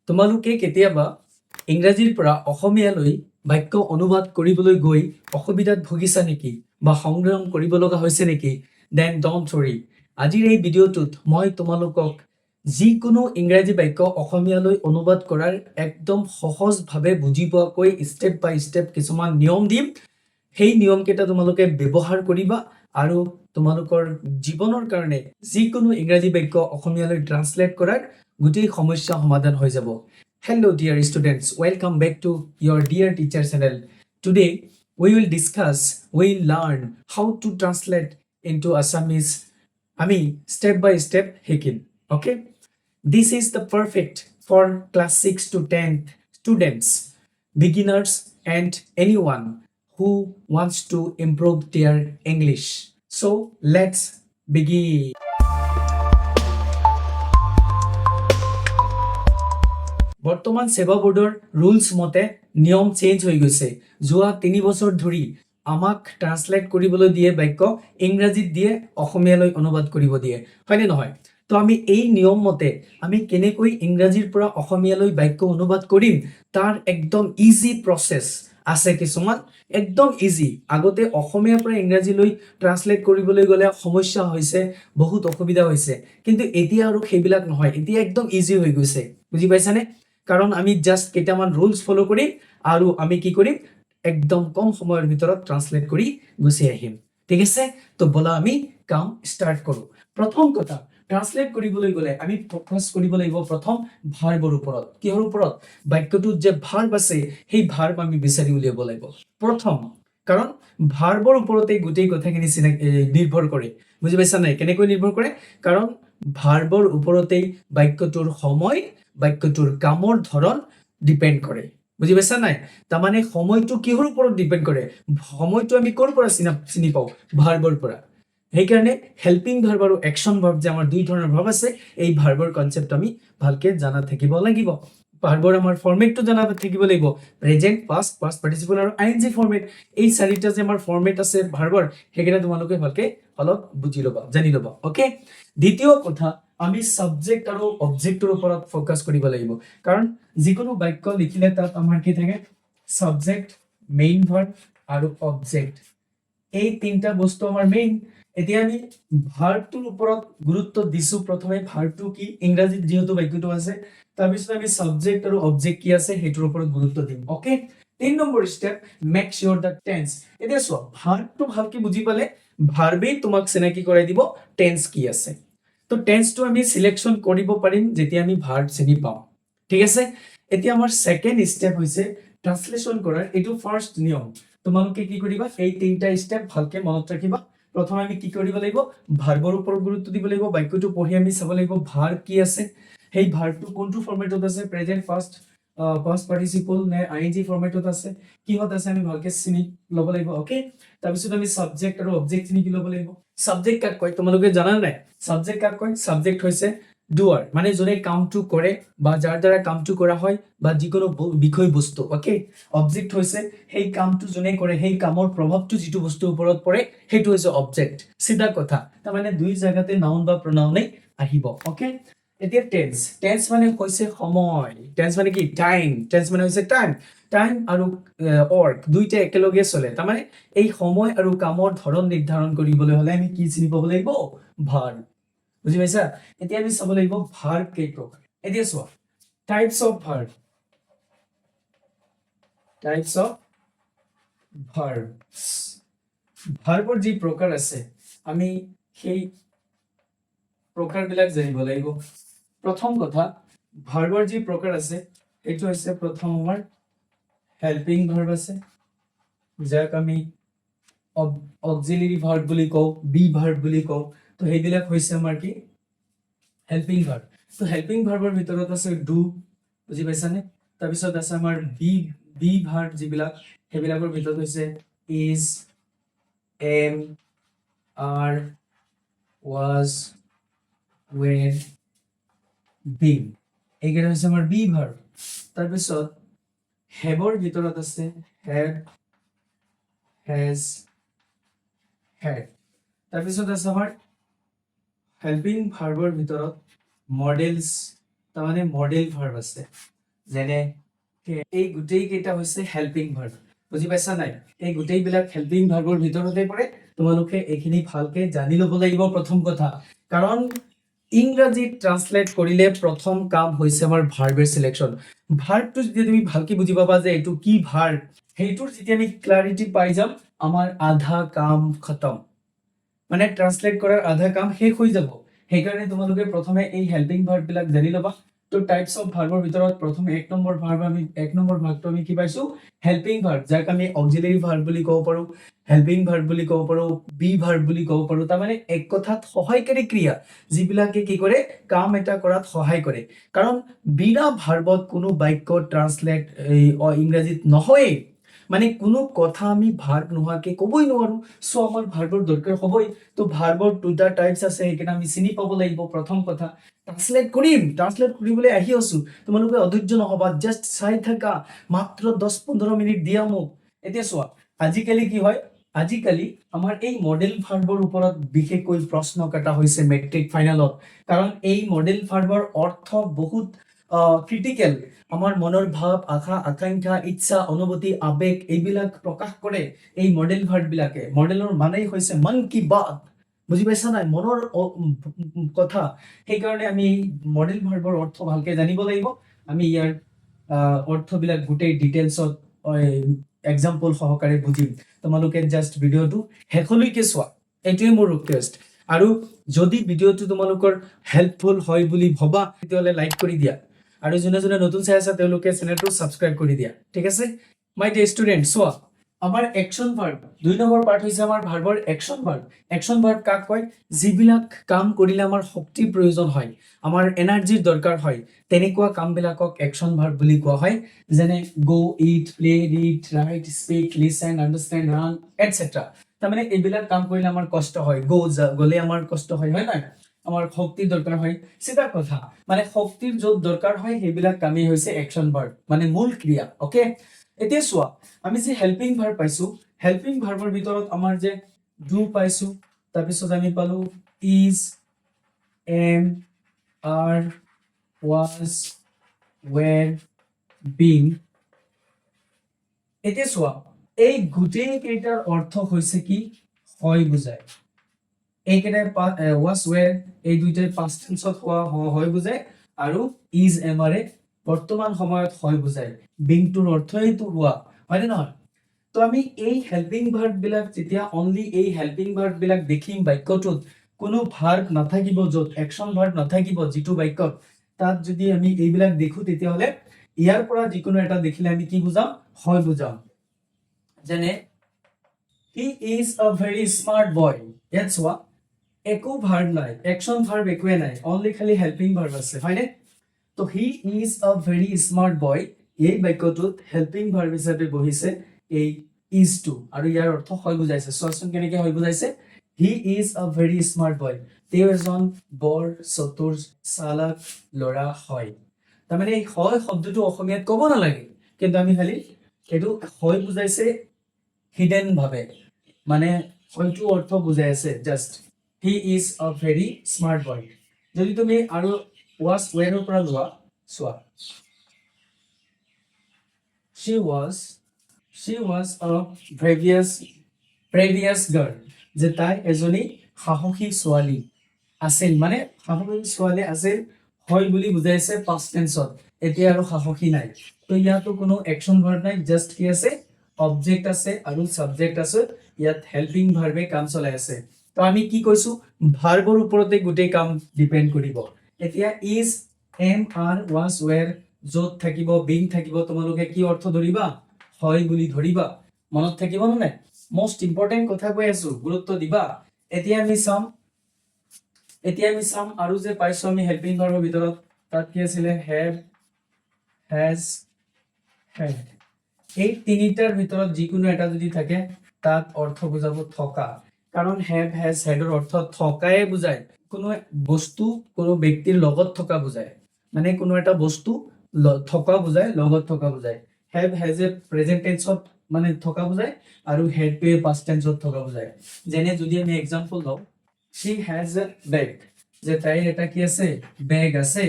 তোমালোকে কেতিয়াবা ইংৰাজীৰ পৰা অসমীয়ালৈ বাক্য অনুবাদ কৰিবলৈ গৈ অসুবিধাত ভুগিছা নেকি বা সংগ্ৰাম কৰিব লগা হৈছে নেকি? Then don't worry. আজিৰ এই ভিডিঅ'টোত মই তোমালোকক যিকোনো ইংৰাজী বাক্য অসমীয়ালৈ অনুবাদ কৰাৰ একদম সহজভাৱে বুজি পোৱাকৈ ষ্টেপ বাই ষ্টেপ কিছুমান নিয়ম দিম। সেই নিয়মকেইটা তোমালোকে ব্যৱহাৰ কৰিবা আৰু তোমালোকৰ জীৱনৰ কাৰণে যিকোনো ইংৰাজী বাক্য অসমীয়ালৈ ট্ৰান্সলেট কৰাৰ গোটেই সমস্যা সমাধান হৈ যাব। Hello dear students, welcome back to your dear teacher channel. Today we will learn how to translate into Assamese. Step by step hikin. Okay? This is the perfect for class 6 to 10th students, beginners and anyone who wants to improve their English. So let's begin. বৰ্তমান সেবা বোৰ্ডৰ rules মতে নিয়ম change হৈ গৈছে। যোৱা 3 বছৰ ধৰি আমাক ট্ৰান্সলেট কৰিবলৈ দিয়ে বাক্য ইংৰাজীত দিয়ে অসমীয়ালৈ অনুবাদ কৰিব দিয়ে, হয়নে নহয়? তো আমি এই নিয়ম মতে আমি কেনেকৈ ইংৰাজীৰ পৰা অসমীয়ালৈ বাক্য অনুবাদ কৰিম তাৰ একদম ইজি প্ৰচেছ আছে কিছুমান, একদম ইজি। আগতে অসমীয়াৰ পৰা ইংৰাজীলৈ ট্ৰান্সলেট কৰিবলৈ গ'লে সমস্যা হৈছে, বহুত অসুবিধা হৈছে, কিন্তু এতিয়া আৰু সেইবিলাক নহয়, এতিয়া একদম ইজি হৈ গৈছে। বুজি পাইছানে? কাৰণ আমি জাস্ট কেইটামান ৰুলছ ফলো কৰিম আৰু আমি কি কৰিম একদম কম সময়ৰ ভিতৰত ট্ৰান্সলেট কৰি গুচি আহিম। ঠিক আছে? তো বলা আমি কাম ষ্টাৰ্ট কৰো। প্ৰথম কথা, ট্ৰান্সলেট কৰিবলৈ গ'লে আমি ফ'কাছ কৰিব লাগিব প্ৰথম ভাৰ্বৰ ওপৰত। কিহৰ ওপৰত? বাক্যটোত যে ভাৰ্ব আছে সেই ভাৰ্ব আমি বিচাৰি উলিয়াব লাগিব প্ৰথম, কাৰণ ভাৰ্বৰ ওপৰতে গোটেই কথাখিনি নিৰ্ভৰ কৰে। বুজি পাইছা নাই? কেনেকৈ নিৰ্ভৰ কৰে? কাৰণ ভাৰ্বৰ ওপৰতেই বাক্যটোৰ সময়, বাক্যটোৰ কামৰ ধৰণ ডিপেন্ড কৰে। বুজি পাইছা নাই? তাৰমানে সময়টো কিহৰ ওপৰত ডিপেন্ড কৰে? সময়টো আমি ক'ৰ পৰা চিনি পাওঁ? ভাৰ্বৰ পৰা। সেইকাৰণে হেল্পিং ভাৰ্ব আৰু একশ্যন ভাৰ্ব যে আমাৰ দুই ধৰণৰ ভাৰ্ব আছে, এই ভাৰ্বৰ কনচেপ্ট আমি ভালকে জানা থাকিব লাগিব। ভাৰ্বৰ আমাৰ ফৰ্মেটটো জানা থাকিব লাগিব, প্ৰেজেন্ট, পাষ্ট, পাষ্ট পাৰ্টিচিপল আৰু আইএনজি ফৰ্মেট। এই চাৰিটা যে আমাৰ ফৰ্মেট আছে ভাৰ্বৰ, সেইকেইটা তোমালোকে ভালকে অলপ বুজি ল'বা, জানি ল'বা। অ'কে? দ্বিতীয় কথা, আমি সাবজেক্ট আৰু অবজেক্টৰ ওপৰত ফ'কাছ কৰিব লাগিব। কাৰণ যিকোনো বাক্য লিখিলে তাত আমাৰ কি থাকে? সাবজেক্ট, মেইন ভাৰ্ব আৰু অবজেক্ট, এই তিনটা বস্তু আমাৰ মেইন। এতিয়া আমি ভাৰ্বটোৰ ওপৰত গুৰুত্ব দিছো। প্ৰথমে ভাৰ্বটো কি, ইংৰাজীত যিহেতু বাক্যটো আছে, তাৰপিছত আমি সাবজেক্ট আৰু অবজেক্ট কি আছে সেইটোৰ ওপৰত গুৰুত্ব দিম। Okay? 3 number step, make sure the tense. এতিয়া চোৱা, ভাৰ্বটো ভালকে বুজি পালে ভাৰ্বেই তোমাক চিনাকি কৰাই দিব টেন্স কি আছে। তো টেন্সটো আমি সিলেকশন কৰিব পাৰিম যেতিয়া আমি ভাৰ্ব চিনি পাম। ঠিক আছে? এতিয়া আমাৰ সেকেন্ড ষ্টেপ হৈছে ট্ৰান্সলেচন কৰাৰ। এইটো ফাৰ্স্ট নিয়ম। তোমালোকে কি কৰিবা, এই তিনটা ষ্টেপ ভালকে মনত ৰাখিবা। প্ৰথমে আমি কি কৰিব লাগিব? ভাৰ্বৰ ওপৰত গুৰুত্ব দিব লাগিব। বাক্যটো পঢ়ি আমি চাব লাগিব ভাৰ্ব কি আছে, সেই ভাৰ্বটো কোনটো ফৰ্মেটত আছে, প্ৰেজেন্ট, পাষ্ট, পাষ্ট পাৰ্টিচিপল নে আইএনজি ফৰ্মেটত আছে, কিহত আছে আমি ভালকে চিনি ল'ব লাগিব। ওকে? তাৰপিছত আমি সাবজেক্ট আৰু অবজেক্ট চিনি ল'ব লাগিব। সাবজেক্ট কাক কয় তোমালোকে জানা নাই? সাবজেক্ট কাক কয়? সাবজেক্ট হৈছে ডুৱাৰ, মানে যোনে কামটো কৰে বা যাৰ দ্বাৰা কামটো কৰা হয় বা যিকোনো বিষয় বস্তু। ওকে? অবজেক্ট হৈছে সেই কামটো যোনে কৰে, সেই কামৰ প্ৰভাৱটো যিটো বস্তুৰ ওপৰত পৰে সেইটো হৈছে অবজেক্ট। সিধা কথা, তাৰমানে দুই জায়গাতে নাউন বা প্ৰনাউনে আহিব। ওকে? এতিয়া টেন্স। টেন্স মানে হৈছে সময়। টেন্স মানে কি? টাইম। টেন্স মানে হৈছে টাইম। টাইম আৰু ৱৰ্ক দুইটা একেলগে চলে। তাৰমানে এই সময় আৰু কামৰ ধৰণ নিৰ্ধাৰণ কৰিবলৈ হলে আমি কি চিনি পাব লাগিব? ভাৰ্ব। বুজি পাইছা? এতিয়া আমি চাব লাগিব ভাৰ্ব কেই প্ৰকাৰ। এতিয়া চোৱা, types of verb. Types of verb. ভাৰ্বৰ যি প্ৰকাৰ আছে আমি সেই প্ৰকাৰবিলাক জানিব লাগিব। প্ৰথম কথা, ভাৰ্বৰ যি প্ৰকাৰ আছে সেইটো হৈছে প্ৰথম আমাৰ হেল্পিং ভাৰ্ব আছে, যাক আমি অক্সিলাৰি ভাৰ্ব বুলি কওঁ, বি ভাৰ্ব বুলি কওঁ। তো সেইবিলাক হৈছে আমাৰ কি? Helping verb. তো হেল্পিং ভাৰ্বৰ ভিতৰত আছে ডু, বুজি পাইছানে? তাৰপিছত আছে আমাৰ বি ভাৰ্ব যিবিলাক, সেইবিলাকৰ ভিতৰত হৈছে is, am, are, was, were, been, এইকেইটা হৈছে আমাৰ বি ভাৰ্ব। তাৰপিছত হেভৰ ভিতৰত আছে হেভ, হেজ, হেড। তাৰপিছত আছে আমাৰ হেল্পিং ভাৰ্বৰ ভিতৰত মডেলস, তাৰমানে মডেল ভাৰ্ব আছে। যেনে এই গোটেই কেইটা হৈছে হেল্পিং ভাৰ্ব বুজি পাইছা নাই এই গোটেই বিলাক হেল্পিং ভাৰ্বৰ ভিতৰতে পৰে তোমালোকে এইখিনি ভালকে জানি ল'ব লাগিব প্ৰথম কথা কাৰণ ইংৰাজীত ট্ৰান্সলেট কৰিলে প্ৰথম কাম হৈছে আমাৰ ভাৰ্বেৰ সিলেকশন ভাৰ্বটো যদি তুমি ভালকে বুজি পাবা যে এইটো কি ভাৰ্ব সেইটোৰ যেতিয়া আমি ক্লাৰিটি পাই যাম আমাৰ আধা কাম খতম মানে ট্ৰান্সলেট কৰাৰ আধা কাম শেষ হৈ যাব সেইকাৰণে তোমালোকে প্ৰথমে এই হেল্পিং ভাৰ্ব বিলাক জানি ল'বা তো টাইপস অফ ভাৰ্বৰ ভিতৰত প্ৰথমে এক নম্বৰ ভাৰ্বটো আমি কি পাইছো হেল্পিং ভাৰ্ব যাক আমি অক্সিলাৰি ভাৰ্ব বুলি ক'ব পাৰো হেল্পিং ভাৰ্ব বুলি ক'ব পাৰো বি ভাৰ্ব বুলি ক'ব পাৰো তাৰ মানে এক কথাত সহায়কাৰী ক্ৰিয়া যিবিলাকে কি কৰে কাম এটা কৰাত সহায় কৰে কাৰণ বিনা ভাৰ্বত কোনো বাক্য ট্ৰান্সলেট ইংৰাজীত নহয় মানে কোনো কথা আমি ভাৰ্ব নোহোৱাকে ক'বই নোৱাৰো সো আমাৰ ভাৰ্বৰ দৰকাৰ হ'বই তো ভাৰ্বৰ দুটা টাইপস আছে সেইকাৰণে আমি চিনি পাব লাগিব প্ৰথম কথা ট্ৰান্সলেট কৰিবলৈ আহি আছো তোমালোকে অধৈৰ্য নহবা জাস্ট চাই থাকা মাত্ৰ 10-15 মিনিট দিয়া মোক এতিয়া চোৱা আজিকালি কি হয় আজিকালি আমাৰ এই মডেল ভাৰ্বৰ ওপৰত বিশেষকৈ প্ৰশ্ন কাটা হৈছে মেট্ৰিক ফাইনেলত কাৰণ এই মডেল ভাৰ্বৰ অৰ্থ বহুত ক্ৰিটিকেল আমাৰ মনৰ ভাৱ আশা আকাংক্ষা ইচ্ছা অনুভূতি আবেগ এইবিলাক প্ৰকাশ কৰে এই মডেল ভাৰ্ব বিলাকে মডেলৰ মানেই হৈছে মন কি বাত বুজি পাইছা নাই মনৰ কথা সেইকাৰণে আমি মডেল ভাৰ্বৰ অৰ্থ ভালকে জানিব লাগিব আমি ইয়াৰ অৰ্থবিলাক গোটেই ডিটেইলছত এক্সাম্পল সহকাৰে বুজিম তোমালোকে জাস্ট ভিডিঅ'টো শেষলৈকে চোৱা এইটোৱে মোৰ ৰিকুৱেষ্ট আৰু যদি ভিডিঅ'টো তোমালোকৰ হেল্পফুল হয় বুলি ভবা তেতিয়াহ'লে লাইক কৰি দিয়া আৰু যোনে যোনে নতুন চাই আছা তেওঁলোকে চেনেলটো সাবস্ক্ৰাইব কৰি দিয়া ঠিক আছে মাই ডিয়াৰ ষ্টুডেন্ট চোৱা আমাৰ একশন ভাৰ্ব দুই নম্বৰ পাৰ্ট হৈছে আমাৰ ভাৰ্বৰ একশন ভাৰ্ব কাক কয় যিবিলাক কাম কৰিলে আমাৰ শক্তিৰ প্ৰয়োজন হয় আমাৰ এনাৰ্জিৰ দৰকাৰ হয় তেনেকুৱা কামবিলাকক একশন ভাৰ্ব বুলি কোৱা হয় যেনে go eat play read write speak listen understand run etcetera তাৰমানে এইবিলাক কাম কৰিলে আমাৰ কষ্ট হয় গ'লে আমাৰ কষ্ট হয় হয় নাই আমাৰ শক্তিৰ দৰকাৰ হয় চিধা কথা মানে শক্তিৰ য'ত দৰকাৰ হয় সেইবিলাক কামেই হৈছে একশন ভাৰ্ব মানে মূল ক্ৰিয়া ওকে এতিয়া চোৱা আমি যে হেল্পিং ভাৰ্ব পাইছো হেল্পিং ভাৰ্বৰ ভিতৰত আমাৰ যে ডু পাইছো তাৰপিছত আমি পালো is am are was were being এতিয়া চোৱা এই গোটেই কেইটাৰ অৰ্থ হৈছে কি হয় বুজায় এইকেইটাই ওয়াজ ওৱেৰ এই দুইটাই পাষ্ট টেন্সত হয় বুজায় আৰু ইজ এম আৰে বৰ্তমান সময়ত হয় বুজায় বিংটোৰ অৰ্থইটো হোৱা হয় নে নহয় তো আমি এই হেল্পিং ভাৰ্ব বিলাক যেতিয়া অনলি এই হেল্পিং ভাৰ্ব বিলাক দেখিম বাক্যটোত কোনো ভাৰ্ব নাথাকিব য'ত একশন ভাৰ্ব নাথাকিব যিটো বাক্যত তাত যদি আমি এইবিলাক দেখো তেতিয়াহ'লে ইয়াৰ পৰা যিকোনো এটা দেখিলে আমি কি বুজাম হয় বুজাম যেনে he is a very smart boy ইয়াত চোৱা একো ভাৰ্ব নাই একশন ভাৰ্ব একোৱে নাই অনলি খালি হেল্পিং ভাৰ্ব আছে হয়নে তো he is a very smart boy এই বাক্যটোত হেল্পিং ভাৰ্ব হিচাপে বহিছে এই ইজ টু আৰু ইয়াৰ অৰ্থ হয় বুজাইছে চোৱাচোন কেনেকে হয় বুজাইছে he is a very smart boy তেওঁ এজন বৰ চতুৰ চালাক ল'ৰা হয় তাৰমানে এই হয় শব্দটো অসমীয়াত ক'ব নালাগে কিন্তু আমি খালি এইটো হয় বুজাইছে হিডেন ভাৱে মানে হয়তো অৰ্থ বুজাই আছে just he is a very smart boy যদি তুমি আৰু ওয়াজ ওৱেৰৰ পৰা লোৱা চোৱা she was a previous girl যে তাই এজনী সাহসী ছোৱালী আছিল মানে সাহসী ছোৱালী আছিল হয় বুলি বুজাইছে পাষ্ট টেন্সত এতিয়া আৰু সাহসী নাই তো ইয়াতো কোনো একশন ভাৰ্ব নাই জাস্ট কি আছে অবজেক্ট আছে আৰু সাবজেক্ট আছে ইয়াত হেল্পিং ভাৰ্বে কাম চলাই আছে তো আমি কি কৈছো ভাৰ্বৰ ওপৰতে গোটেই কাম ডিপেন্ড কৰিব এতিয়া is am are was were য'ত থাকিব বিং থাকিব তোমালোকে কি অৰ্থ ধৰিবা হয় বুলি ধৰিবা মনত থাকিব নে মোস্ট ইম্পৰ্টেন্ট কথা কৈ আছো গুৰুত্ব দিবা এতিয়া আমি চাম আৰু যে পাইছো আমি হেল্পিং ভাৰ্বৰ ভিতৰত তাত কি আছিলে হেভ হেজ হেড এই তিনিটাৰ ভিতৰত যিকোনো এটা যদি থাকে তাত অৰ্থ বুজাব থকা কাৰণ হেভ হেজ হেডৰ অৰ্থ থকায়ে বুজায় কোনো বস্তু কোনো ব্যক্তিৰ লগত থকা বুজায় মানে কোনো এটা বস্তু থকা বুজায় লগত থকা বুজায় হেভ হেজ এ প্ৰেজেন্ট টেন্সত মানে থকা বুজায় আৰু হেড টু এ পাষ্ট টেন্সত থকা বুজায় যেনে যদি আমি এক্সাম্পল লওঁ she has a bag যে তাইৰ এটা কি আছে বেগ আছে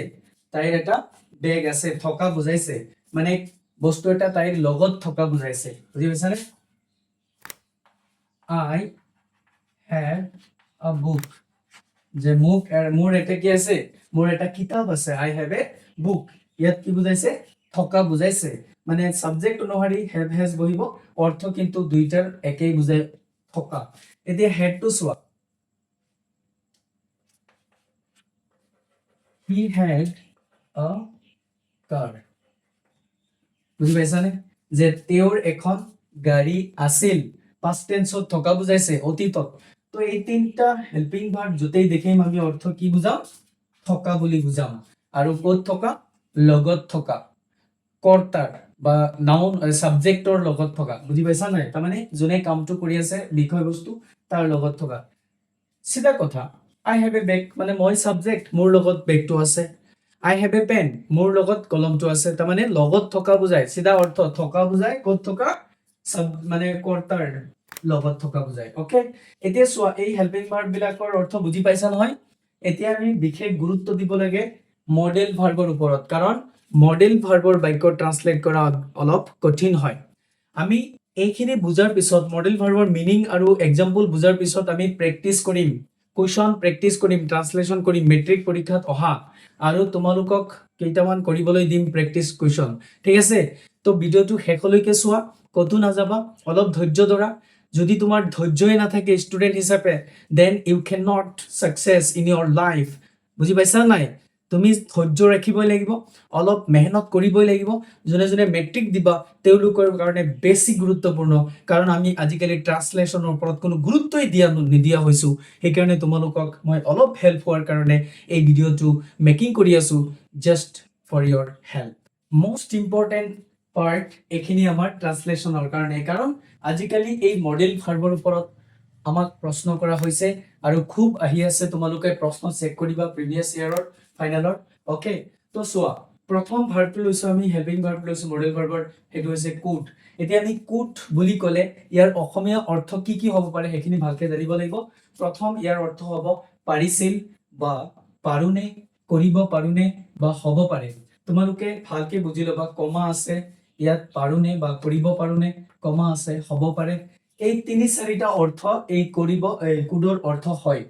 তাইৰ এটা বেগ আছে থকা বুজাইছে মানে বস্তু এটা তাইৰ লগত থকা বুজাইছে বুজি পাইছানে আই হ্যাড আ বুক যে মোৰ এটা কি আছে মোৰ এটা কিতাপ আছে আই হ্যাভ এ বুক ইয়াত কি বুজাইছে থকা বুজাইছে মানে সাবজেক্ট অনুসাৰি হ্যাভ হ্যাজ বহিব অৰ্থ কিন্তু দুইটাৰ একেই বুজাই থকা এতিয়া হেড টু চোৱা he had a car বুজি পাইছানে যে তেওঁৰ এখন গাড়ী আছিল past tense ত থকা বুজাইছে অতীতত তো এই তিনটা হেল্পিং ভার্ব যতেই দেখিম আমি অর্থ কি বুজাম থকা বুলি বুজাম আৰু ক'ত থকা লগত থকা কৰ্তাৰ বা নাউন সাবজেক্টৰ লগত থকা বুজি পাইছা নাই তাৰ মানে যোনে কামটো কৰি আছে বিষয়বস্তু তাৰ লগত থকা সিধা কথা আই হ্যাভ এ বেগ মানে মই সাবজেক্ট মোৰ লগত বেগটো আছে আই হ্যাভ এ পেন মোৰ লগত কলমটো আছে তাৰ মানে লগত থকা বুজায় সিধা অৰ্থ থকা বুজায় ক'ত থকা মানে কৰ্তাৰ লগত থকা বুজায় ওকে এতিয়া চোৱা এই হেল্পিং ভাৰ্ব বিলাকৰ অৰ্থ বুজি পাইছা নহয় এতিয়া আমি বিশেষ গুৰুত্ব দিব লাগে মডেল ভাৰ্বৰ ওপৰত কাৰণ মডেল ভাৰ্বৰ বাক্য ট্ৰান্সলেট কৰা অলপ কঠিন হয় আমি এইখিনি বুজাৰ পিছত মডেল ভাৰ্বৰ মিনিং আৰু এক্সাম্পল বুজাৰ পিছত আমি প্ৰেক্টিস কৰিম কুৱেশ্যন প্ৰেক্টিস কৰিম ট্ৰান্সলেচন কৰিম মেট্ৰিক পৰীক্ষাত অহা আৰু তোমালোকক কেইটামান কৰিবলৈ দিম প্ৰেক্টিস কুৱেশ্যন ঠিক আছে তো ভিডিওটো শেষলৈকে চোৱা কতো নাযাবা অলপ ধৈৰ্য ধৰা যদি তোমাৰ ধৈৰ্যই নাথাকে ষ্টুডেন্ট হিচাপে then you can not success in your life বুজি পাইছা নাই তুমি ধৈৰ্য ৰাখিবই লাগিব অলপ মেহনত কৰিবই লাগিব যোনে যোনে মেট্ৰিক দিবা তেওঁলোকৰ কাৰণে বেছি গুৰুত্বপূৰ্ণ কাৰণ আমি আজিকালি ট্ৰান্সলেচনৰ ওপৰত কোনো গুৰুত্বই নিদিয়া হৈছো সেইকাৰণে তোমালোকক মই অলপ হেল্প হোৱাৰ কাৰণে এই ভিডিওটো মেকিং কৰি আছো just for your help most important part এইখিনি আমাৰ ট্ৰান্সলেচনৰ কাৰণে কাৰণ আজিকালি এই মডেল ভাৰ্বৰ ওপৰত আমাক প্ৰশ্ন কৰা হৈছে আৰু খুব আহি আছে তোমালোকে প্ৰশ্ন চেক কৰিবা প্ৰিভিয়াস ইয়াৰৰ ফাইনালৰ ওকে তো চোৱা প্ৰথম ভাৰ্বটো লৈছো আমি হেল্পিং ভাৰ্ব লৈছো মডেল ভাৰ্বৰ হেতু হৈছে কুড এতিয়া আমি কুড বুলি ক'লে ইয়াৰ অসমীয়া অৰ্থ কি কি হ'ব পাৰে হেখিনি ভালকে জানিব লাগিব প্ৰথম ইয়াৰ অৰ্থ হ'ব পাৰিছিল বা পাৰুনে কৰিব পাৰুনে বা হ'ব পাৰে তোমালোকে ভালকে বুজি লবা কমা আছে ইয়াত পাৰুনে বা কৰিব পাৰুনে কমা আছে হ'ব পাৰে এই তিনি চাৰিটা অৰ্থ এই কৰিব কুডৰ অৰ্থ হয়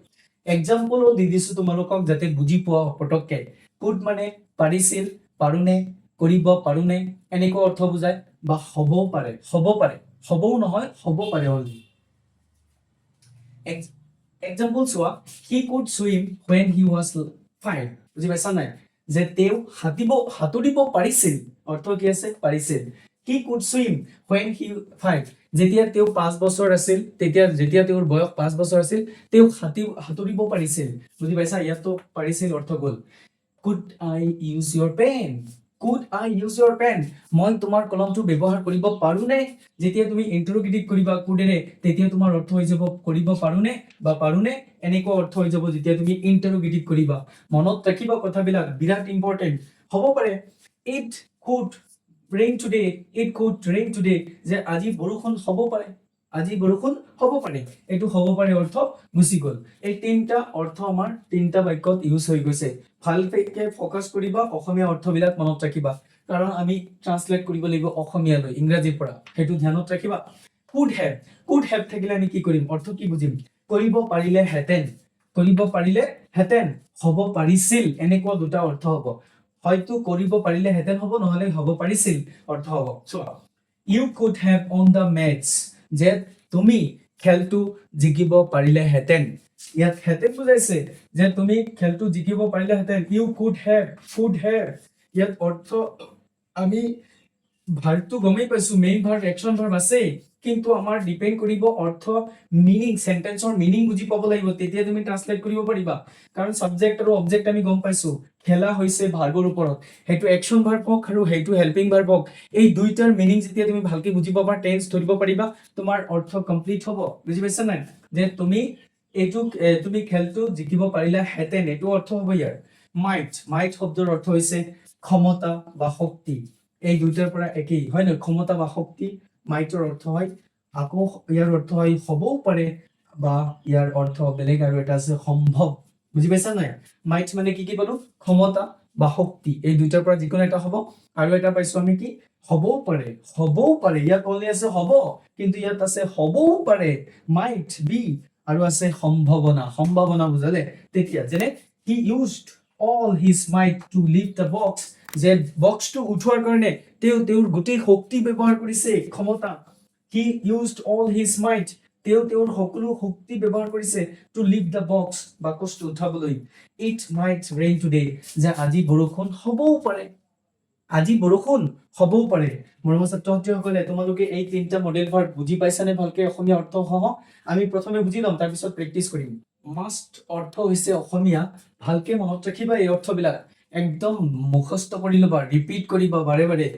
এক্সাম্পল দি দিছো তোমালোকক যাতে বুজি পোৱা পটককে কুড মানে পাৰিছিল পাৰুনে কৰিব পাৰুনে এনেকুৱা অৰ্থ বুজায় বা হ'ব পাৰে হ'বও নহয় হ'ব পাৰে অনলি এক্সাম্পল চোৱা he could swim when he was 5 বুজি পাইছা নাই যে তেওঁ সাঁতুৰিব পাৰিছিল অৰ্থ কি আছে পাৰিছিল he could swim when he 5 যেতিয়া তেওঁ 5 বছৰ আছিল যেতিয়া তেওঁৰ বয়স 5 বছৰ আছিল তেওঁ সাঁতুৰিব পাৰিছিল বুজি পাইছা ইয়াতো পাৰিছিল অৰ্থ গল could I use your pen could I use your pen মই তোমাৰ কলমটো ব্যৱহাৰ কৰিব পাৰোনে যেতিয়া তুমি ইন্টাৰোগেটিভ কৰিবা কুডেৰে তেতিয়া তোমাৰ অৰ্থ হৈ যাব কৰিব পাৰোনে বা পাৰোনে এনেকুৱা অৰ্থ হৈ যাব যেতিয়া তুমি ইন্টাৰোগেটিভ কৰিবা মনত ৰাখিবা কথাবিলাক বিৰাট ইম্পৰ্টেন্ট হ'ব পাৰে it could rain today যে আজি বৰষুণ হ'ব পাৰে আজি বৰষুণ হ'ব পাৰে এটো হ'ব পাৰে অৰ্থ গুছি গল এই তিনটা অৰ্থ আমাৰ তিনটা বাক্যত ইউজ হৈ গৈছে ভালকে ফোকাস কৰিবা অসমীয়া অৰ্থবিলাক মনত ৰাখিবা কাৰণ আমি ট্ৰান্সলেট কৰিব লাগিব অসমীয়ালৈ ইংৰাজীৰ পৰা হেতু ধ্যানত ৰাখিবা could have থাকিলে আমি কি কৰিম অৰ্থ কি বুজিম কৰিব পাৰিলে হেতেন হ'ব পাৰিছিল এনেকুৱা দুটা অৰ্থ হ'ব হয়তো কৰিব পাৰিলে হেতেন হ'ব নহলে হ'ব পাৰিছিল অৰ্থ হ'ব চোৱা you could have on the match যে তুমি খেলটো জিকিব পাৰিলে হেতেন ইয়াত হেতেন বুজাইছে যে তুমি খেলটো জিকিব পাৰিলে হেতেন you could have ইয়াত অৰ্থ আমি ভাৰ্বটো গমেই পাইছো মেইন ভাৰ্ব একচন ভাৰ্ব আছে কিন্তু আমাৰ ডিপেন্ড কৰিব অৰ্থ মিনিং সেন্টেন্সৰ মিনিং বুজি পাব লাগিব তেতিয়া তুমি ট্ৰান্সলেট কৰিব পাৰিবা কাৰণ সাবজেক্ট আৰু অবজেক্ট আমি গম পাইছো খেলা হৈছে ভাৰ্বৰ ওপৰত হেতু একচন ভাৰ্ব হক আৰু হেতু হেল্পিং ভাৰ্ব হক এই দুইটাৰ মিনিং যেতিয়া তুমি ভালকে বুজি পাবা টেন্স ধৰিব পাৰিবা তোমাৰ অৰ্থ কমপ্লিট হ'ব বুজি পাইছা নাই যে তুমি খেলটো জিকিব পাৰিলা হেতেন এটো অৰ্থ হ'ব ইয়াৰ মাইট শব্দৰ অৰ্থ হৈছে ক্ষমতা বা শক্তি এই দুইটাৰ পৰা একেই হয় না ক্ষমতা বা শক্তি মাইটৰ অৰ্থ হয় আকৌ ইয়াৰ অৰ্থ হয় হ'বও পাৰে বা ইয়াৰ অৰ্থ বেলেগ আৰু এটা আছে সম্ভৱ বুজি পাইছা নাই মাইট মানে কি কি বলো ক্ষমতা বা শক্তি এই দুইটাৰ পৰা যিকোনো এটা হ'ব আৰু এটা পাইছো আমি কি হ'বও পাৰে ইয়াত অনলি আছে হ'ব কিন্তু ইয়াত আছে হ'বও পাৰে মাইট বি আৰু আছে সম্ভাৱনা বুজালে তেতিয়া যেনে he used all his might to lift the box যে বক্সটো উঠোৱাৰ কাৰণে তেওঁৰ গোটেই শক্তি ব্যৱহাৰ কৰিছে ক্ষমতা he used all his might তেওঁৰ সকলো শক্তি ব্যৱহাৰ কৰিছে to lift the box বাকচটো উঠাবলৈ it might rain today যে আজি বৰষুণ হ'বও পাৰে মৰমৰ ছাত্ৰ-ছাত্ৰীসকলে তোমালোকে এই তিনিটা মডেল ভাৰ্ব বুজি পাইছানে ভালকে অসমীয়া অৰ্থ সহ আমি প্ৰথমে বুজি ল'ম তাৰ পিছত প্ৰেক্টিস কৰিম মাষ্ট অৰ্থ হৈছে অসমীয়া ভালকে মনত ৰাখিবা এই অৰ্থবিলাক একদম মুখস্থ কৰি ল'বা ৰিপিট কৰিবা বাৰে বাৰে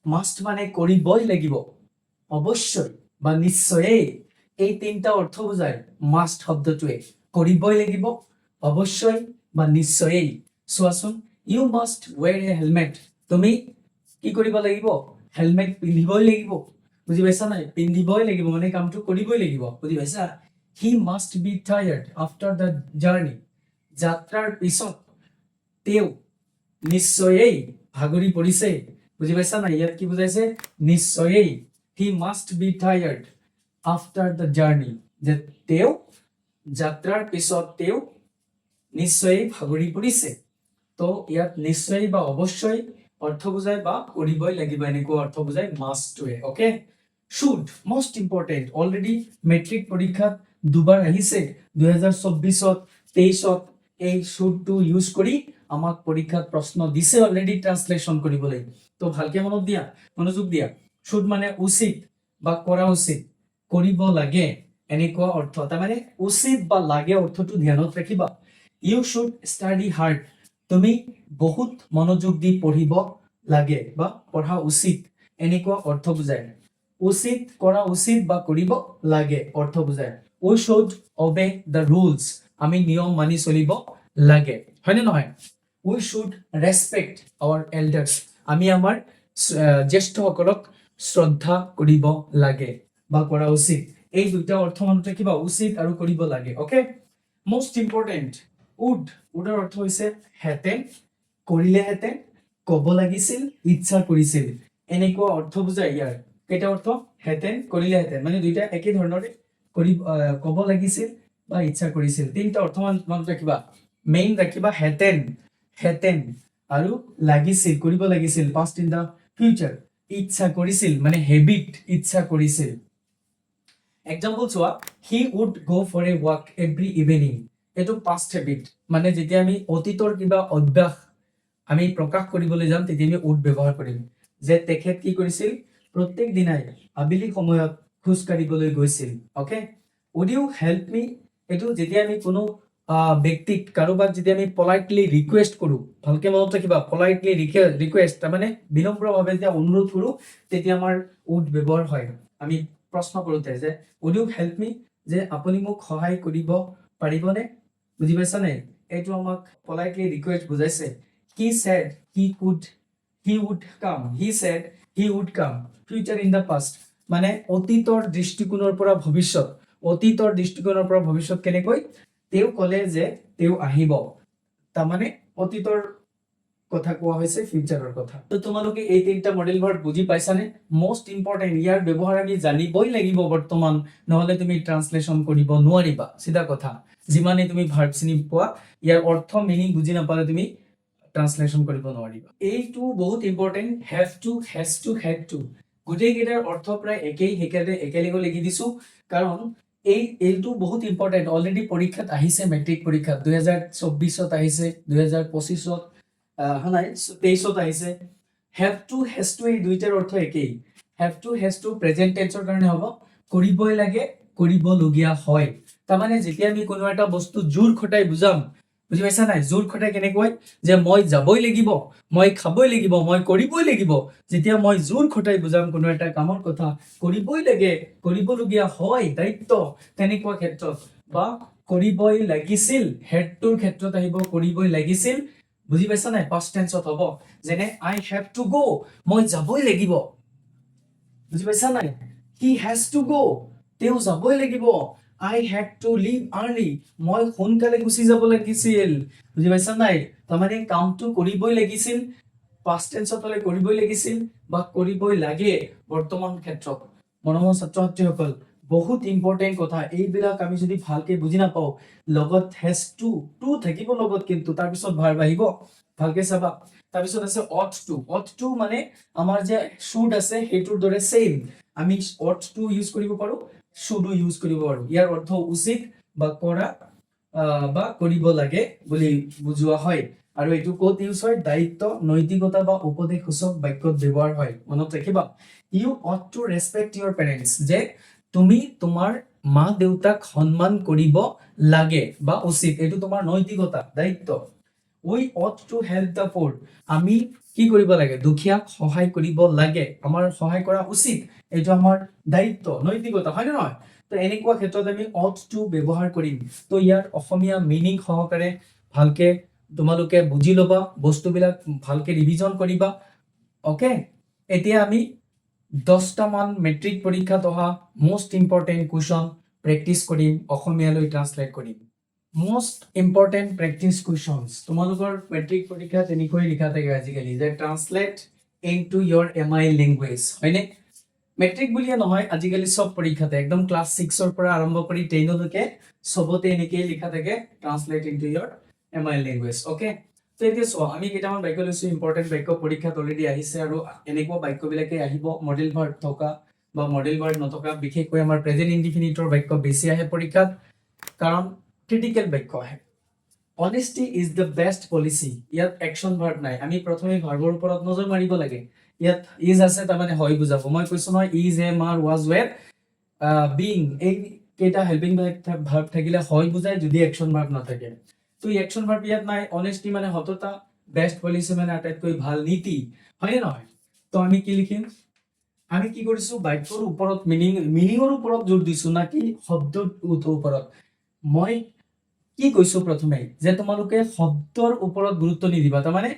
মাষ্ট মানে কৰিবই লাগিব অৱশ্যই বা নিশ্চয়েই এই তিনিটা অৰ্থ বুজায় মাষ্ট শব্দটোৱে কৰিবই লাগিব অৱশ্যই বা নিশ্চয়েই চোৱাচোন you must wear a helmet তুমি কি কৰিব লাগিব হেলমেট পিন্ধিবই লাগিব বুজি পাইছা নাই পিন্ধিবই লাগিব মানে কামটো কৰিবই লাগিব বুজি পাইছা he must be tired after the journey যাত্ৰাৰ পিছত তেওঁ নিশ্চয়েই ভাগৰি পৰিছে বুজি পাইছা নাই ইয়াত কি বুজাইছে নিশ্চয়েই he must be tired after the journey যে তেওঁ যাত্ৰাৰ পিছত তেওঁ নিশ্চয়েই ভাগৰি পৰিছে তো ইয়াত নিশ্চয় বা অৱশ্যই অৰ্থ বুজায় বা কৰিবই লাগিব এনেকুৱা অৰ্থ বুজায় মাষ্টটোৱে okay should most important already matric পৰীক্ষাত দুবাৰ আহিছে 2024ত 23ত এই শুডটো ইউজ কৰি আমাক পৰীক্ষাত প্ৰশ্ন দিছে অলৰেডি ট্ৰান্সলেচন কৰিবলৈ তো ভালকে মনোযোগ দিয়া শুড মানে উচিত বা কৰা উচিত কৰিব লাগে এনেকুৱা অৰ্থ তাৰমানে উচিত বা লাগে অৰ্থটো ধ্যানত ৰাখিবা ইউ শুড ষ্টাডি হাৰ্ড তুমি বহুত মনোযোগ দি পঢ়িব লাগে বা পঢ়া উচিত এনেকুৱা অৰ্থ বুজায় উচিত কৰা উচিত বা কৰিব লাগে অৰ্থ বুজায় উই শুড অবে দ্য ৰুলছ আমি নিয়ম মানি চলিব লাগে হয়নে নহয় উই শুড ৰেসপেক্ট আৱাৰ এল্ডাৰ্ছ আমি আমাৰ জ্যেষ্ঠসকলক শ্ৰদ্ধা কৰিব লাগে বা কৰা উচিত এই দুটা অৰ্থ মনত ৰাখিবা উচিত আৰু কৰিব লাগে ওকে মোস্ট ইম্পৰ্টেন্ট উডৰ অৰ্থ হৈছে হেতেন কৰিলেহেতেন কব লাগিছিল ইচ্ছা কৰিছিল এনেকুৱা অৰ্থ বুজায় ইয়াৰ কেইটা অৰ্থ হেতেন কৰিলেহেতেন মানে দুইটা একে ধৰণৰে কব লাগিছিল বা ইচ্ছা কৰিছিল তিনিটা অৰ্থ মনত ৰাখিবা মেইন ৰাখিবা হেতেন আৰু লাগিছিল কৰিব লাগিছিল past in the future ইচ্ছা কৰিছিল মানে হেবিট ইচ্ছা কৰিছিল এক্সাম্পল চোৱা he would go for a walk every evening এটো past habit মানে যেতিয়া আমি অতীতৰ কিবা অভ্যাস আমি প্ৰকাশ কৰিবলৈ যাম তেতিয়া আমি would ব্যৱহাৰ কৰিম যে তেখেত কি কৰিছিল প্ৰত্যেক দিনাই আবেলি সময়ত খোজ কাঢ়িবলৈ গৈছিল okay would you help me এটো যেতিয়া আমি কোনো ব্যক্তিক কাৰোবাক যদি আমি পলাইটলি ৰিকুৱেষ্ট কৰো ভালকে মনত ৰাখিবা পলাইটলি ৰিকুৱেষ্ট মানে বিনম্ৰভাৱে যেতিয়া অনুৰোধ কৰো তেতিয়া আমাৰ would ব্যৱহাৰ হয় আমি প্ৰশ্ন কৰোতে যে would you help me যে আপুনি মোক সহায় কৰিব পাৰিবনে বুজি পাইছা নাই এটো আমাক পলাইটলি ৰিকুৱেষ্ট বুজাইছে he said he would come future in the past মানে অতীতৰ দৃষ্টিকোণৰ পৰা ভৱিষ্যত কেনেকৈ তেওঁ কলে যে তেওঁ আহিব তাৰ মানে অতীতৰ কথা কোৱা হৈছে ফিউচাৰৰ কথা তো তোমালোকে এই তিনটা মডেল ভাৰ্ব বুজি পাইছানে মোস্ট ইম্পৰ্টেন্ট ইয়াৰ ব্যৱহাৰ আমি জানিবই লাগিব বৰ্তমান নহলে তুমি ট্ৰান্সলেচন কৰিব নোৱাৰিবা সিধা কথা যিমানে তুমি ভাৰ্ব চিনি পোৱা ইয়াৰ অৰ্থ মিনিং বুজি নাপালে তুমি ট্ৰান্সলেচন কৰিব নোৱাৰিবা এইটো বহুত important have to has to had to গোটেই কেইটাৰ অৰ্থ প্ৰায় একেলগে লিখি দিছো কাৰণ এইটো বহুত ইম্পৰ্টেন্ট অলৰেডি পৰীক্ষাত আহিছে মেট্ৰিক পৰীক্ষাত 2024ত আহিছে 2025ত হানাই 23ত আহিছে হ্যাভ টু হ্যাজ টু এই দুইটাৰ অৰ্থ একেই have to has to present টেন্সৰ কাৰণে হ'ব কৰিবই লাগে কৰিবলগীয়া হয় তাৰমানে যেতিয়া আমি কোনো এটা বস্তু জোৰ খটাই বুজাম বুজি পাইছা নাই জোৰ খটাই কেনেকৈ যে মই যাবই লাগিব মই খাবই লাগিব মই কৰিবই লাগিব যেতিয়া মই জোৰ খটাই বুজাম কোনো এটা কামৰ কথা কৰিবই লাগে কৰিবলগীয়া হয় দায়িত্ব তেনেকুৱা ক্ষেত্ৰত বা কৰিবই লাগিছিল হেডটোৰ ক্ষেত্ৰত আহিব কৰিবই লাগিছিল বুজি পাইছা নাই past tenseত হ'ব যেনে I have to go মই যাবই লাগিব বুজি পাইছা নাই he has to go তেওঁ যাবই লাগিব I had to leave early. মই সোনকালে গুচি যাব লাগিছিল। বুজি পাইছা নাই? তাৰমানে কামটো কৰিবই লাগিছিল, past tense হলে কৰিবই লাগিছিল বা কৰিবই লাগে বৰ্তমান ক্ষেত্ৰত। মৰমৰ ছাত্ৰ-ছাত্ৰীসকল, বহুত ইম্পৰ্টেন্ট কথা। এইবিলাক আমি যদি ভালকে বুজি নাপাও, লগত has to থাকিব লগত, কিন্তু তাৰপিছত ভাৰ্ব আহিব। ভালকে চাবা। তাৰপিছত আছে ought to মানে আমাৰ যে should আছে সেইটোৰ দৰে same। আমি ought to ইউজ কৰিব পাৰো, should ইউজ কৰিব পাৰো। ইয়াৰ অৰ্থ উচিত বা কৰা বা কৰিব লাগে বুলি বুজোৱা হয়। আৰু এইটো ক'ত ইউজ হয়? দায়িত্ব, নৈতিকতা বা উপদেশসূচক বাক্যত ব্যৱহাৰ হয়। মনত ৰাখিবা, U ought to respect your parents, যে তুমি তোমাৰ মা দেউতাক সন্মান কৰিব লাগে বা উচিত, এইটো তোমাৰ নৈতিকতা, দায়িত্ব। we ought to help the poor, আমি কি কৰিব লাগে? দুখীয়াক সহায় কৰিব লাগে, আমাৰ সহায় কৰা উচিত, এইটো আমাৰ দায়িত্ব, নৈতিকতা, হয় নে নহয়? তো এনেকুৱা ক্ষেত্ৰত আমি ought to ব্যৱহাৰ কৰিম। তো ইয়াৰ অসমীয়া মিনিং সহকাৰে ভালকে তোমালোকে বুজি ল'বা, বস্তুবিলাক ভালকে ৰিভিজন কৰিবা। ওকে, এতিয়া আমি 10টা মান মেট্ৰিক পৰীক্ষাত অহা মোস্ট ইম্পৰ্টেন্ট কুৱেশ্যন প্ৰেক্টিচ কৰিম, অসমীয়ালৈ ট্ৰান্সলেট কৰিম। মোস্ট ইম্পৰ্টেন্ট প্ৰেক্টিচ কুৱেশ্যনছ, তোমালোকৰ মেট্ৰিক পৰীক্ষাত এনেকৈ লিখা থাকে আজিকালি যে ট্ৰান্সলেট ইনটু ইয়ৰ MI লেংগুৱেজ, হয়নে? মেট্ৰিক বুলিয়ে নহয়, আজিকালি সব পৰীক্ষাতে একদম ক্লাছ 6ৰ পৰা আৰম্ভ কৰি 10লৈকে সবতে এনেকৈ লিখা থাকে ট্ৰান্সলেট ইনটু ইয়ৰ MI লেংগুৱেজ। ওকে, তো এতিয়া চোৱা, আমি কেইটামান বাক্য লৈছো, ইম্পৰ্টেন্ট বাক্য পৰীক্ষাত অলৰেডি আহিছে, আৰু এনেকুৱা বাক্যবিলাকে আহিব মডেল ভাৰ্ব থকা বা মডেল ভাৰ্ব নথকা। বিশেষকৈ আমাৰ প্ৰেজেন্ট ইনডিফিনিটৰ বাক্য বেছি আহে পৰীক্ষাত, কাৰণ ক্ৰিটিকেল বাক্য আহে। অনেষ্টি ইজ দ্য বেষ্ট পলিচি, ইয়াত একশন ভাৰ্ব নাই, আমি প্ৰথমে ভাৰ্বৰ ওপৰত নজৰ মাৰিব লাগে। ইয়াত ইজ আছে, তাৰমানে হয় বুজাব। মই কৈছো নহয়, is, am, are, was, were, being, এই কেইটা হেল্পিং ভাৰ্ব থাকিলে হয় বুজায় যদি একশন ভাৰ্ব নাথাকে। তো একশন ভাৰ্ব ইয়াত নাই। অনেষ্টি মানে সততা, বেষ্ট পলিচি মানে আটাইতকৈ ভাল নীতি, হয় নে নহয়? তো আমি কি লিখিম? আমি কি কৰিছো? বাক্যৰ ওপৰত মিনিঙৰ ওপৰত জোৰ দিছো, নাকি শব্দৰ ওপৰত। মই কি কৈছো প্ৰথমে, যে তোমালোকে শব্দৰ ওপৰত গুৰুত্ব নিদিবা, তাৰমানে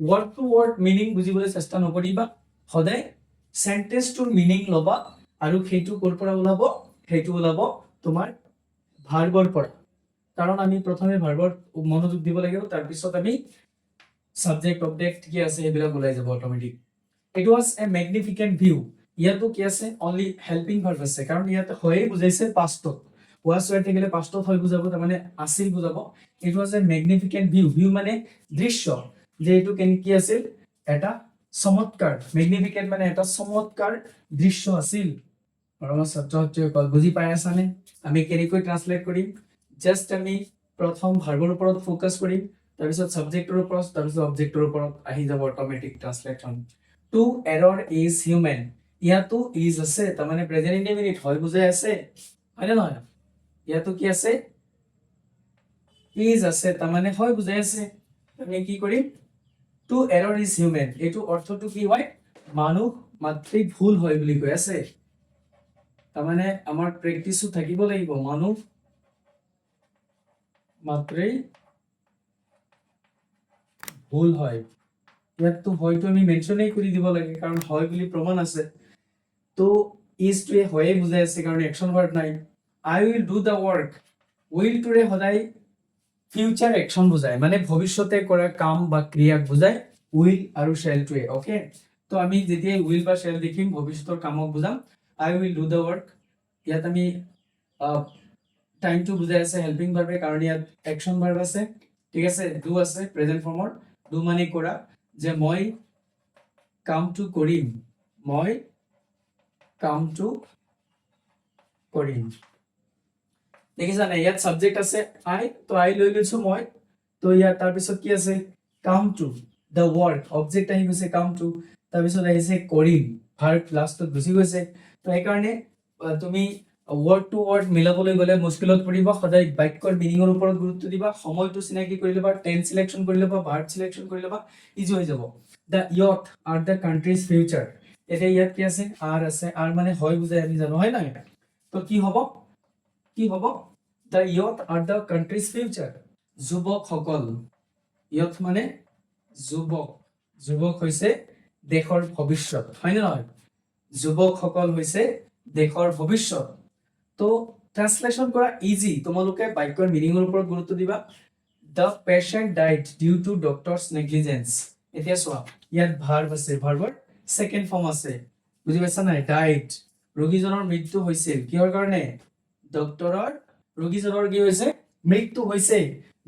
ৱৰ্ড টু ৱৰ্ড মিনিং বুজিবলৈ চেষ্টা নকৰিবা। সদায় সেন্টেন্সটোৰ মিনিং ল'বা, আৰু সেইটো ক'ৰ পৰা ওলাব? সেইটো ওলাব তোমাৰ ভাৰ্বৰ পৰা, কাৰণ আমি প্ৰথমে ভাৰ্বৰ মনোযোগ দিব লাগিব, তাৰপিছত আমি সাবজেক্ট অবজেক্ট কি আছে সেইবিলাক ওলাই যাব automatic. It was a magnificent view, ইয়াতো কি আছে? অনলি হেল্পিং ভাৰ্ব আছে, কাৰণ ইয়াত হয়ে বুজাইছে পাষ্টত। ৱাজ ৱেৰ থাকিলে পাষ্টত হয় বুজাব, তাৰমানে আছিল বুজাব। It was a magnificent view, view মানে দৃশ্য, যে এইটো কি আছিল? এটা চমৎকাৰ। ম্যাগনিফিকেন্ট মানে এটা চমৎকাৰ দৃশ্য আছিল। আমাৰ ছাত্ৰ-ছাত্ৰীসকল বুজি পাই আছানে? আমি কেনেকৈ ট্ৰান্সলেট কৰিম? জাষ্ট আমি প্ৰথম ভাৰ্বৰ ওপৰত ফোকাস কৰিম, তাৰপিছত সাবজেক্টৰ ওপৰত, তাৰপিছত অবজেক্টৰ ওপৰত আহি যাব automatic translation. To err is human, ইয়াতো ইজ আছে, তাৰমানে প্ৰেজেন্ট ইনডেফিনিট হয় বুজাই আছে, হয় নে নহয়? ইয়াতো কি আছে? ইজ আছে, তাৰমানে হয় বুজাই আছে। আমি কি কৰিম? টু এৰৰ ইজ হিউমেন, এইটো অৰ্থটো কি হয়? মানুহ মাত্ৰেই ভুল হয় বুলি কৈ আছে। তাৰমানে আমাৰ প্ৰেক্টিসও থাকিব লাগিব, মানুহ মাত্ৰেই ভুল হয়। ইয়াততো হয়তো আমি মেনশনেই কৰি দিব লাগে, কাৰণ হয় বুলি প্ৰমাণ আছে। তো ইজটোৱে হয়ে বুজাই আছে, কাৰণ একশন ভাৰ্ব নাই। I will do the work, will টুৰে সদায় ফিউচাৰ একশন বুজায়, মানে ভৱিষ্যতে কৰা কাম বা ক্ৰিয়াক বুজায় উইল আৰু শ্যালটোৱে। ওকে, তো আমি যেতিয়া উইল বা শ্যাল দেখিম ভৱিষ্যতৰ কামক বুজাম। আই উইল ডু দ্য ৱৰ্ক, ইয়াত আমি টাইমটো বুজাই আছে হেল্পিং ভাৰ্বে, কাৰণ ইয়াত একশন ভাৰ্ব আছে, ঠিক আছে। ডু আছে প্ৰেজেন্ট ফৰ্মৰ, ডু মানে কৰা, যে মই কামটো কৰিম, মই কামটো কৰিম। দেখিছা নাই? ইয়াত সাবজেক্ট আছে আই, তো আই লৈ লৈছো মই। তো ইয়াত তাৰপিছত কি আছে? কামটো, দ্য ৱৰ্ক, অবজেক্ট আহি গৈছে কামটো, তাৰপিছত আহিছে কৰিম, ভাৰ্ব লাষ্টত গুচি গৈছে। তো সেইকাৰণে তুমি ৱৰ্ড টু ৱৰ্ড মিলাবলৈ গ'লে মুস্কিলত পৰিবা। সদায় বাক্যৰ মিনিঙৰ ওপৰত গুৰুত্ব দিবা, সময়টো চিনাকি কৰি ল'বা, টেন্স সিলেকশন কৰি ল'বা, ভাৰ্ব সিলেকশন কৰি ল'বা, ইজি হৈ যাব। The youth are the countries future, এতিয়া ইয়াত কি আছে? আৰ আছে, আৰ মানে হয় বুজাই, আমি জানো, হয় নাই? তো কি হ'ব? কি হ'ব? The youth are the countries future, যুৱকসকল, ইয়থ মানে যুৱক, যুৱক হৈছে দেশৰ ভৱিষ্যত, হয় নে নহয়? যুৱকসকল হৈছে দেশৰ ভৱিষ্যত। তো ট্ৰান্সলেশ্যন কৰা ইজি তোমালোকে বাক্যৰ মিনিংৰ ওপৰত গুৰুত্ব দিবা The patient died due to doctor's negligence এতিয়া চোৱা ইয়াত ভাৰ্ব আছে ভাৰ্বৰ সেকেন্ড ফৰ্ম আছে বুজি পাইছা নাই ডাইড ৰোগীজনৰ মৃত্যু হৈছিল কিহৰ কাৰণে ডক্টৰৰ ৰোগীজনৰ কি হৈছে মৃত্যু হৈছে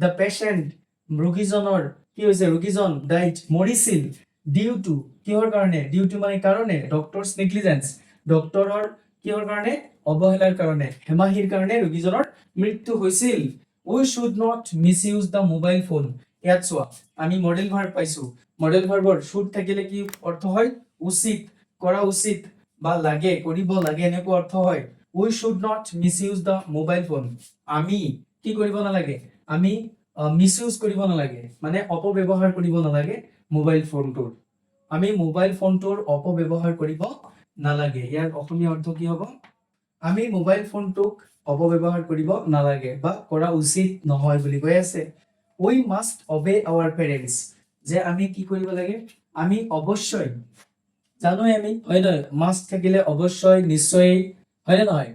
the patient ৰোগীজনৰ কি হৈছে ৰোগীজন ডাইড মৰিছিল ডিউ টু কিহৰ কাৰণে ডিউ টু মানে কাৰণে ডক্টৰছ নেগলিজেন্স ডক্টৰৰ কিহৰ কাৰণে অৱহেলাৰ কাৰণে হেমাহিৰ কাৰণে ৰোগীজনৰ মৃত্যু হৈছিল we should not misuse the mobile phone ইয়াত চোৱা আমি মডেল ভাৰ্ব পাইছো মডেল ভাৰ্বৰ should থাকিলে কি অৰ্থ হয় উচিত কৰা উচিত বা লাগে কৰিব লাগে এনেকুৱা অৰ্থ হয় we should not misuse the mobile phone আমি কি কৰিব নালাগে আমি মিসইউজ কৰিব নালাগে মানে অপব্যৱহাৰ কৰিব নালাগে মোবাইল ফোনটোৰ আমি মোবাইল ফোনটোৰ অপব্যৱহাৰ কৰিব নালাগে ইয়াৰ অসমীয়া অৰ্থ কি হ'ব আমি মোবাইল ফোনটোক অপব্যৱহাৰ কৰিব নালাগে বা কৰা উচিত নহয় বুলি কৈ আছে we must obey our parents যে আমি কি কৰিব লাগে আমি অৱশ্যই জানোই আমি হয় নহয় মাস্ট থাকিলে অৱশ্যই নিশ্চয় হয় নহয়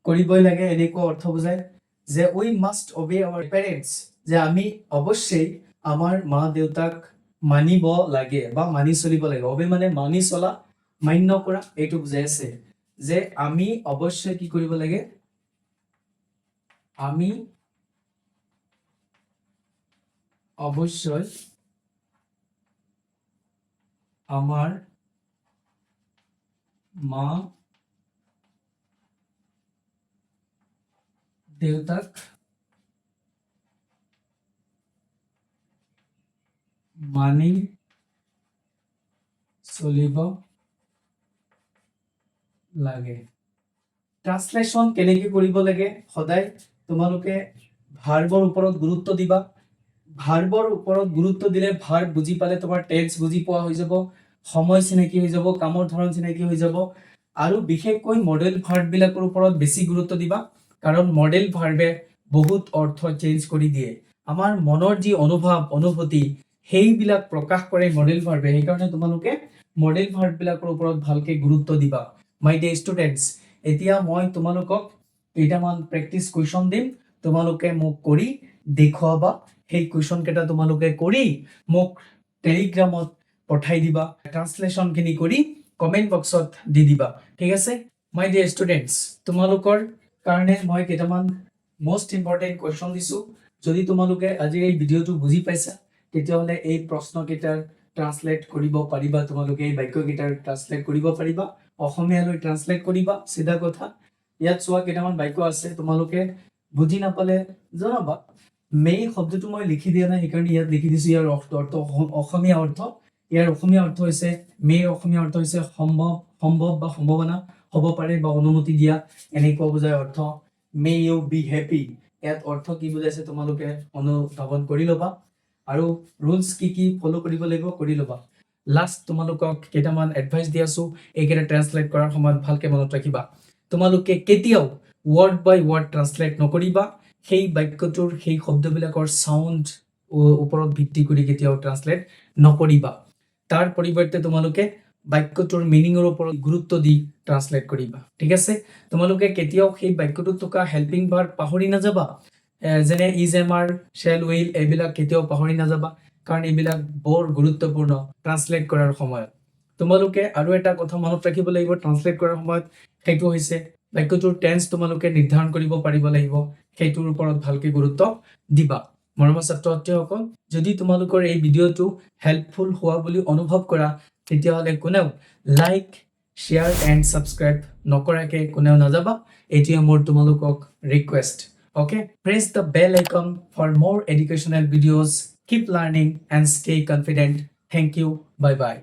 কৰিবই লাগে এনেকুৱা অৰ্থ বুজায় যে we must obey our parents যে আমি অৱশ্যই আমাৰ মা দেউতাক মানিব লাগে বা মানি চলিব লাগে অবে মানে মানি চলা মান্য কৰা এইটো বুজাই আছে যে আমি অৱশ্যই কি কৰিব লাগে আমি অৱশ্যই আমাৰ মা দেউতাক মানি চলিব লাগে ট্ৰান্সলেশ্যন কেনেকৈ কৰিব লাগে সদায় তোমালোকে ভাৰ্বৰ ওপৰত গুৰুত্ব দিবা ভাৰ্বৰ ওপৰত গুৰুত্ব দিলে ভাৰ্ব বুজি পালে তোমাৰ টেন্স বুজি পোৱা হৈ যাব সময় চিনাকি হৈ যাব কামৰ ধৰণ চিনাকি হৈ যাব আৰু বিশেষকৈ মডেল ভাৰ্ব বিলাকৰ ওপৰত বেছি গুৰুত্ব দিবা কাৰণ মডেল ভাৰ্বে বহুত অৰ্থ চেঞ্জ কৰি দিয়ে আমাৰ মনৰ যি অনুভৱ অনুভূতি সেইবিলাক প্ৰকাশ কৰে মডেল ভাৰ্বে সেইকাৰণে তোমালোকে মডেল ভাৰ্ব বিলাকৰ ওপৰত ভালকে গুৰুত্ব দিবা মাই ডিয়াৰ ষ্টুডেন্টস এতিয়া মই তোমালোকক কেইটামান প্ৰেক্টিস কুৱেশ্যন দিম তোমালোকে মোক কৰি দেখুৱাবা সেই কুৱেশ্যন কেইটা তোমালোকে কৰি মোক টেলিগ্ৰামত পঠাই দিবা ট্ৰান্সলেশ্যন খিনি কৰি কমেন্ট বক্সত দি দিবা ঠিক আছে মাই ডিয়াৰ ষ্টুডেন্টস তোমালোকৰ কাৰণে মই কেইটামান মোস্ট ইম্পৰ্টেন্ট কুৱেশ্যন দিছো যদি তোমালোকে আজি এই ভিডিওটো বুজি পাইছা তেতিয়াহলে এই প্ৰশ্ন কেইটাৰ ট্ৰান্সলেট কৰিব পাৰিবা তোমালোকে এই বাক্য কেইটাৰ ট্ৰান্সলেট কৰিব পাৰিবা অসমীয়ালৈ ট্ৰান্সলেট কৰিবা সিধা কথা ইয়াত চোৱা কেইটামান বাক্য আছে তোমালোকে বুজি নাপালে জনাবা মে শব্দটো মই লিখি দিয়া নাই সেইকাৰণে ইয়াত লিখি দিছো ইয়াৰ অৰ্থ অসমীয়া অৰ্থ ইয়াৰ অসমীয়া অৰ্থ হৈছে মে অসমীয়া অৰ্থ হৈছে সম্ভৱ বা সম্ভাৱনা হ'ব পাৰে বা অনুমতি দিয়া এনেকুৱা বুজায় অৰ্থ মে ইউ বি হেপি ইয়াত অৰ্থ কি বুজাইছে তোমালোকে অনুধাৱন কৰি ল'বা আৰু ৰুলছ কি ফলো কৰিব লাগিব কৰি ল'বা লাষ্ট তোমালোকক কেইটামান এডভাইস দি আছো এইকেইটা ট্ৰান্সলেট কৰাৰ সময়ত ভালকে মনত ৰাখিবা তোমালোকে কেতিয়াও ওয়াৰ্ড বাই ওয়াৰ্ড ট্ৰান্সলেট নকৰিবা সেই বাক্যটোৰ সেই শব্দবিলাকৰ সাউন্ড ওপৰত ভিত্তি কৰি কেতিয়াও ট্ৰান্সলেট নকৰিবা তাৰ পৰিৱৰ্তে তোমালোকে বাক্যটোৰ মিনিংৰ ওপৰত গুৰুত্ব দি ট্ৰান্সলেট কৰিবা ঠিক আছে তোমালোকে কেতিয়াও সেই বাক্যটোত থকা হেল্পিং ভাৰ্ব পাহৰি নাযাবা যেনে is am are shall will এইবিলাক কেতিয়াও পাহৰি নাযাবা কাৰণ এইবিলাক বৰ গুৰুত্বপূৰ্ণ ট্ৰান্সলেট কৰাৰ সময়ত তোমালোকে আৰু এটা কথা মনত ৰাখিব লাগিব ট্ৰান্সলেট কৰাৰ সময়ত সেইটো হৈছে বাক্যটোৰ টেন্স তোমালোকে নিৰ্ধাৰণ কৰিব পাৰিব লাগিব সেইটোৰ ওপৰত ভালকে গুৰুত্ব দিবা মৰমৰ ছাত্ৰ-ছাত্ৰীসকল যদি তোমালোকৰ এই ভিডিওটো হেল্পফুল হোৱা বুলি অনুভৱ কৰা তেতিয়াহলে কোনেও লাইক শেয়াৰ এণ্ড সাবস্ক্ৰাইব নকৰাকে কোনেও নাযাবা এটিয়া মোৰ তোমালোকক request okay press the bell icon for more educational videos keep learning and stay confident thank you bye bye